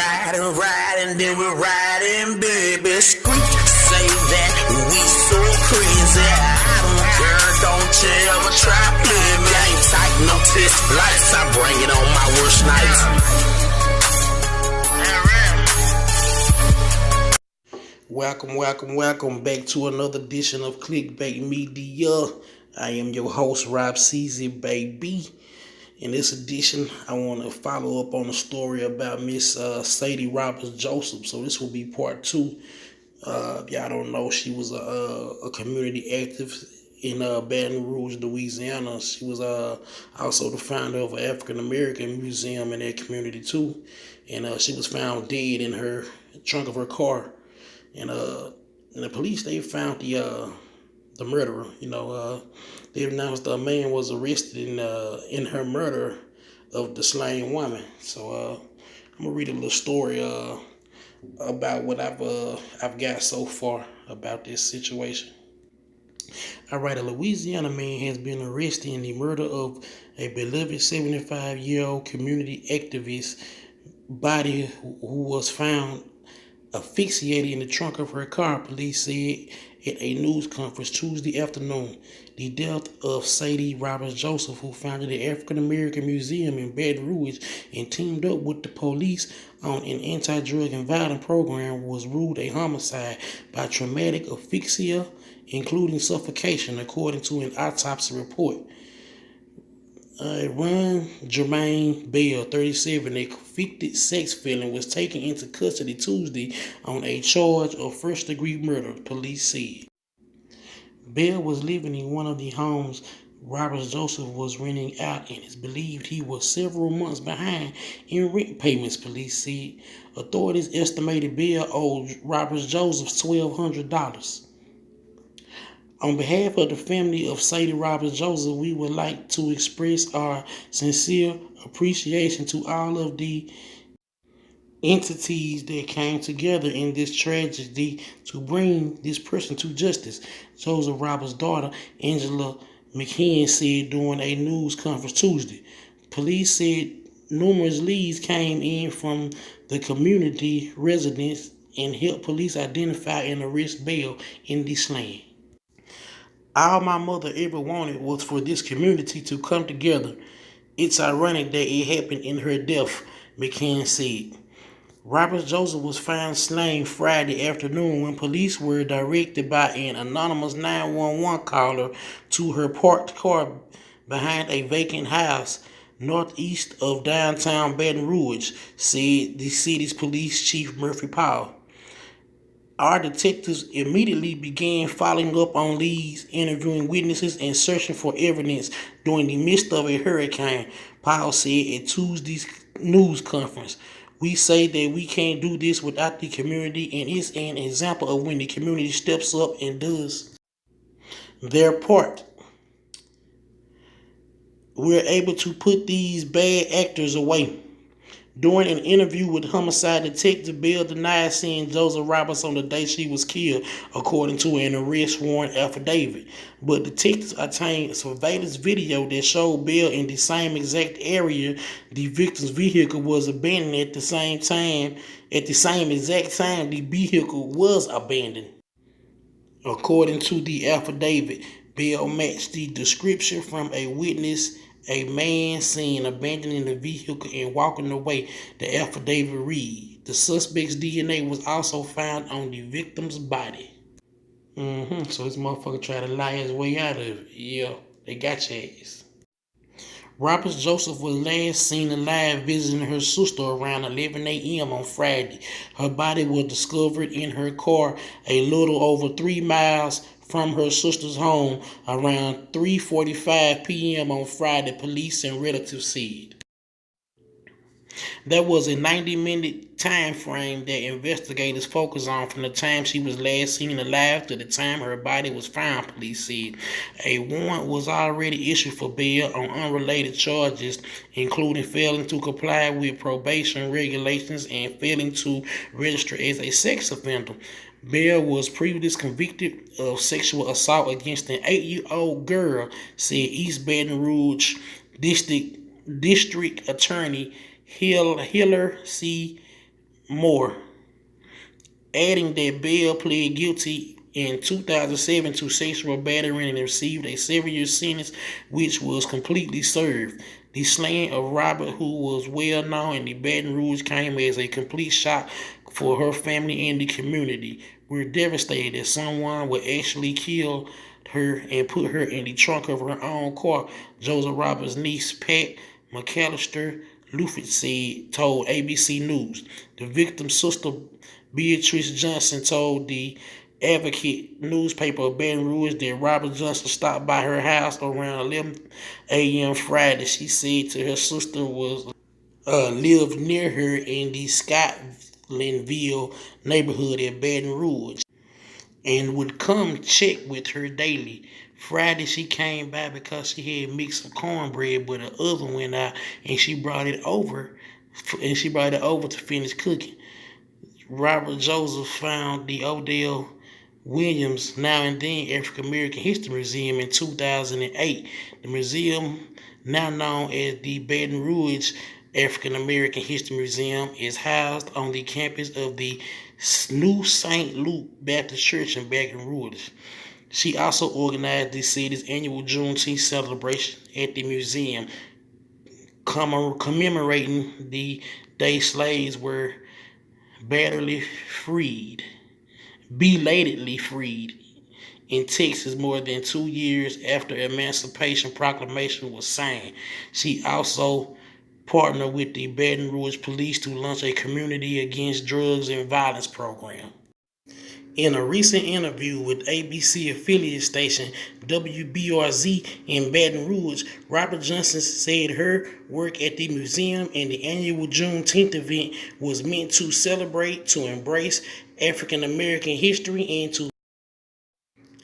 ride, and then we riding, baby. Street say that we so crazy. I don't care, don't you ever try play me. I ain't tight, no test lights. I bring it on my worst nights. Welcome back to another edition of Clickbait Media. I am your host, Rob CZ, baby. In this edition, I want to follow up on a story about Miss Sadie Joseph. So this will be part 2. If y'all don't know, she was a community activist in Baton Rouge, Louisiana. She was also the founder of an African American museum in that community too. And she was found dead in her trunk of her car. And the police, they found the murderer. They announced a man was arrested in her murder of the slain woman. So I'm gonna read a little story about what I've got so far about this situation. All right, a Louisiana man has been arrested in the murder of a beloved 75-year-old community activist body who was found asphyxiated in the trunk of her car, police said at a news conference Tuesday afternoon. The death of Sadie Joseph, who founded the African American Museum in Baton Rouge and teamed up with the police on an anti-drug and violence program, was ruled a homicide by traumatic asphyxia, including suffocation, according to an autopsy report. Ron Jermaine Bell, 37, a convicted sex felon, was taken into custody Tuesday on a charge of first-degree murder, police said. Bell was living in one of the homes Joseph was renting out, and it's believed he was several months behind in rent payments, police said. Authorities estimated Bell owed Joseph $1,200. On behalf of the family of Sadie Joseph, we would like to express our sincere appreciation to all of the entities that came together in this tragedy to bring this person to justice, Joseph Roberts' daughter, Angela McKeon, said during a news conference Tuesday. Police said numerous leads came in from the community residents and helped police identify and arrest Bell in the slaying. All my mother ever wanted was for this community to come together. It's ironic that it happened in her death, McCann said. Joseph was found slain Friday afternoon when police were directed by an anonymous 911 caller to her parked car behind a vacant house northeast of downtown Baton Rouge, said the city's police chief Murphy Powell. Our detectives immediately began following up on leads, interviewing witnesses, and searching for evidence during the midst of a hurricane, Powell said at Tuesday's news conference. We say that we can't do this without the community, and it's an example of when the community steps up and does their part. We're able to put these bad actors away. During an interview with homicide detective, Bell denied seeing Joseph Roberts on the day she was killed, according to an arrest warrant affidavit. But detectives obtained surveillance video that showed Bell in the same exact area the victim's vehicle was abandoned at the same exact time the vehicle was abandoned. According to the affidavit, Bell matched the description from a witness, a man seen abandoning the vehicle and walking away, the affidavit read. The suspect's DNA was also found on the victim's body. So this motherfucker tried to lie his way out of it. Yeah, they got your ass. Joseph was last seen alive visiting her sister around 11 a.m. on Friday. Her body was discovered in her car a little over 3 miles from her sister's home around 3:45 p.m. on Friday, police and relatives said. There was a 90-minute time frame that investigators focused on from the time she was last seen alive to the time her body was found, police said. A warrant was already issued for Bell on unrelated charges, including failing to comply with probation regulations and failing to register as a sex offender. Bell was previously convicted of sexual assault against an 8-year-old girl, said East Baton Rouge District Attorney Hiller C. more, adding that Bell pled guilty in 2007 to sexual battery and received a 7-year sentence, which was completely served. The slaying of Robert, who was well known in the Baton Rouge, came as a complete shock for her family and the community. We're devastated that someone would actually kill her and put her in the trunk of her own car, Joseph Roberts' niece, Pat McAllister Lufford told ABC News. The victim's sister, Beatrice Johnson, told the Advocate newspaper of Baton Rouge that Robert Johnson stopped by her house around 11 a.m. Friday. She said to her sister was lived near her in the Scotlandville neighborhood at Baton Rouge and would come check with her daily. Friday she came by because she had mixed some cornbread, but the oven went out and she brought it over to finish cooking. Robert Joseph found the Odell Williams Now and Then African American History Museum in 2008. The museum, now known as the Baton Rouge African American History Museum, is housed on the campus of the new St. Luke Baptist Church in Baton Rouge. She also organized the city's annual Juneteenth celebration at the museum, commemorating the day slaves were belatedly freed in Texas more than 2 years after Emancipation Proclamation was signed. She also partnered with the Baton Rouge Police to launch a community against drugs and violence program. In a recent interview with ABC affiliate station WBRZ in Baton Rouge, Robert Johnson said her work at the museum and the annual Juneteenth event was meant to celebrate, to embrace African American history, and to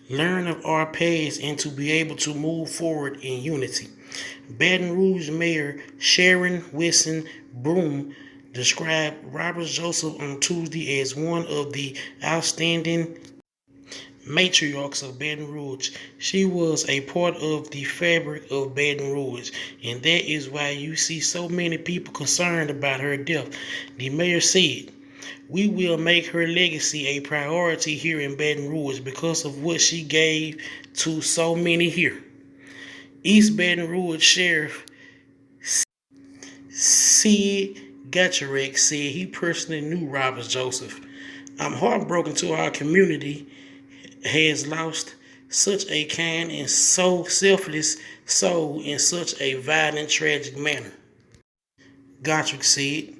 learn of our past and to be able to move forward in unity. Baton Rouge Mayor Sharon Wilson Broome described Robert Joseph on Tuesday as one of the outstanding matriarchs of Baton Rouge. She was a part of the fabric of Baton Rouge, and that is why you see so many people concerned about her death. The mayor said, "We will make her legacy a priority here in Baton Rouge because of what she gave to so many here." East Baton Rouge Sheriff Sid Gatcharek said he personally knew Robert Joseph. "I'm heartbroken to our community has lost such a kind and so selfless soul in such a violent, tragic manner." Gatcharek said,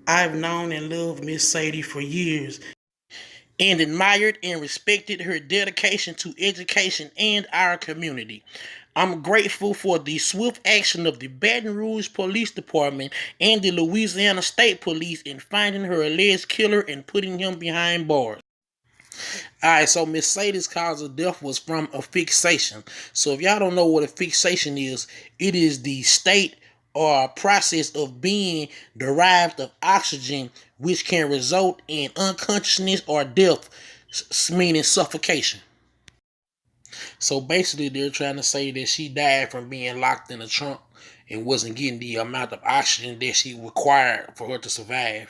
"I've known and loved Miss Sadie for years and admired and respected her dedication to education and our community. I'm grateful for the swift action of the Baton Rouge Police Department and the Louisiana State Police in finding her alleged killer and putting him behind bars." Alright, so Miss Sadie's cause of death was from a fixation. So if y'all don't know what a fixation is, it is the state or process of being derived of oxygen which can result in unconsciousness or death, meaning suffocation. So basically they're trying to say that she died from being locked in a trunk and wasn't getting the amount of oxygen that she required for her to survive.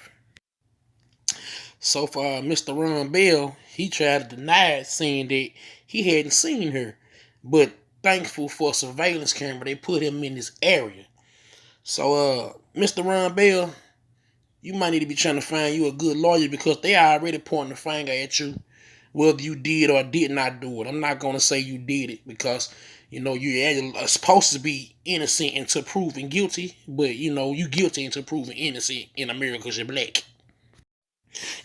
So for Mr. Ron Bell, he tried to deny it, saying that he hadn't seen her. But thankful for a surveillance camera, they put him in this area. So Mr. Ron Bell, you might need to be trying to find you a good lawyer because they are already pointing the finger at you, whether you did or did not do it. I'm not going to say you did it because, you're supposed to be innocent until proven guilty, but, you guilty until proven innocent in America because you're black.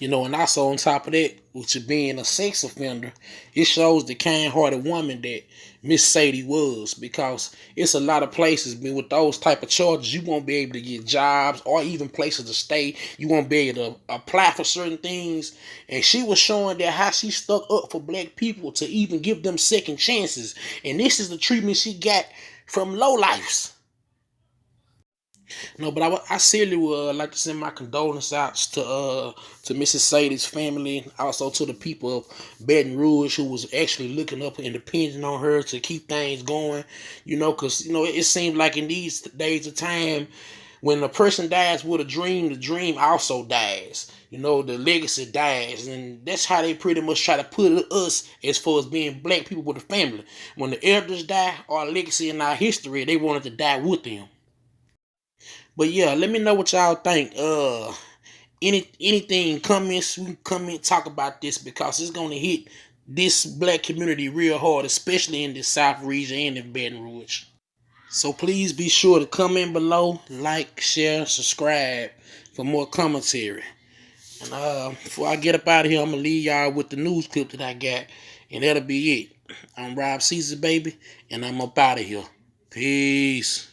And also on top of that, with you being a sex offender, it shows the kind-hearted woman that Miss Sadie was, because it's a lot of places with those type of charges, you won't be able to get jobs or even places to stay. You won't be able to apply for certain things. And she was showing that how she stuck up for black people to even give them second chances. And this is the treatment she got from lowlifes. No, but I sincerely would like to send my condolences out to Mrs. Sadie's family, also to the people of Baton Rouge who was actually looking up and depending on her to keep things going. Because it seems like in these days of time, when a person dies with a dream, the dream also dies. You know, the legacy dies. And that's how they pretty much try to put us as far as being black people with a family. When the elders die, our legacy and our history, they wanted to die with them. But yeah, let me know what y'all think. Anything, comments, we can comment, talk about this, because it's gonna hit this black community real hard, especially in the South region and in Baton Rouge. So please be sure to comment below, like, share, subscribe for more commentary. And before I get up out of here, I'm gonna leave y'all with the news clip that I got, and that'll be it. I'm Rob Caesar, baby, and I'm up out of here. Peace.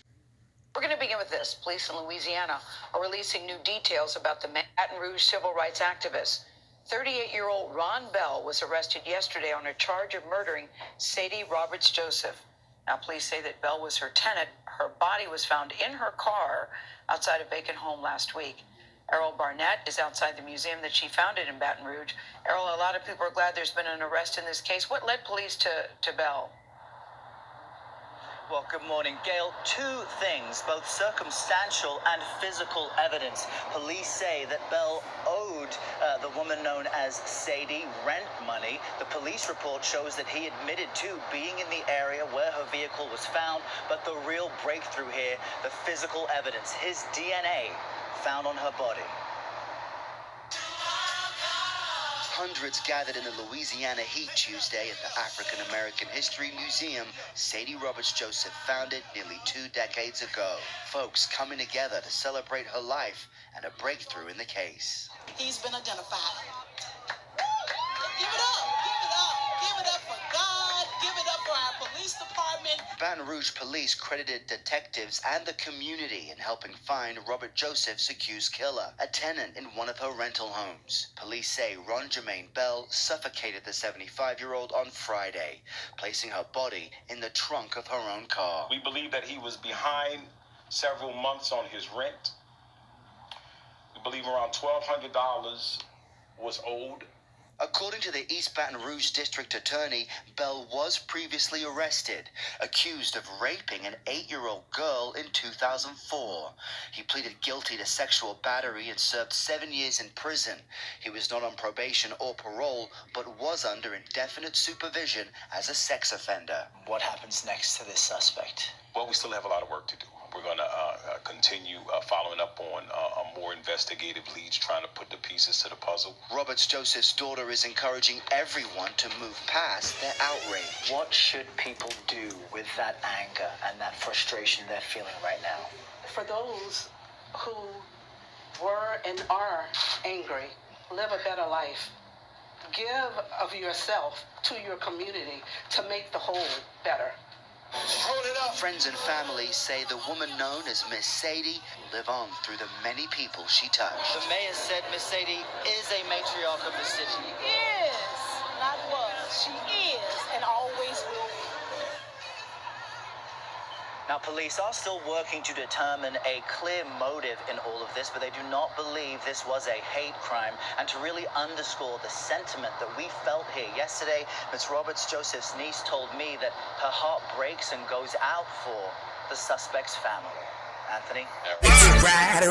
We're going to begin with this. Police in Louisiana are releasing new details about the Baton Rouge civil rights activist. 38-year-old Ron Bell was arrested yesterday on a charge of murdering Sadie Roberts Joseph. Now, police say that Bell was her tenant. Her body was found in her car outside a vacant home last week. Errol Barnett is outside the museum that she founded in Baton Rouge. Errol, a lot of people are glad there's been an arrest in this case. What led police to Bell? Well, good morning, Gail. Two things, both circumstantial and physical evidence. Police say that Bell owed the woman known as Sadie rent money. The police report shows that he admitted to being in the area where her vehicle was found. But the real breakthrough here, the physical evidence, his DNA found on her body. Hundreds gathered in the Louisiana heat Tuesday at the African American History Museum Sadie Roberts Joseph founded nearly 2 decades ago. Folks coming together to celebrate her life and a breakthrough in the case. He's been identified. Give it up, give it up, give it up for God, give it up for our police department. Baton Rouge police credited detectives and the community in helping find Robert Joseph's accused killer, a tenant in one of her rental homes. Police say Ron Jermaine Bell suffocated the 75-year-old on Friday, placing her body in the trunk of her own car. We believe that he was behind several months on his rent. We believe around $1,200 was owed. According to the East Baton Rouge District Attorney, Bell was previously arrested, accused of raping an 8-year-old girl in 2004. He pleaded guilty to sexual battery and served 7 years in prison. He was not on probation or parole, but was under indefinite supervision as a sex offender. What happens next to this suspect? Well, we still have a lot of work to do. We're going to continue following up on more investigative leads, trying to put the pieces to the puzzle. Roberts Joseph's daughter is encouraging everyone to move past their outrage. What should people do with that anger and that frustration they're feeling right now? For those who were and are angry, live a better life. Give of yourself to your community to make the whole better. Hold it up. Friends and family say the woman known as Miss Sadie will live on through the many people she touched. The mayor said Miss Sadie is a matriarch of the city. She is, not was. She is and always will be. Now, police are still working to determine a clear motive in all of this, but they do not believe this was a hate crime. And to really underscore the sentiment that we felt here yesterday, Ms. Roberts Joseph's niece told me that her heart breaks and goes out for the suspect's family. Anthony? It's ride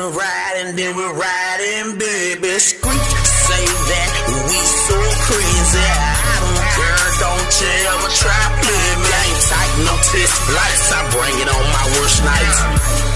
and then we're riding, baby. Squeak, say that we so crazy. I don't care, don't you ever try play me. I ain't tight, no test lights. I bring it on my worst nights.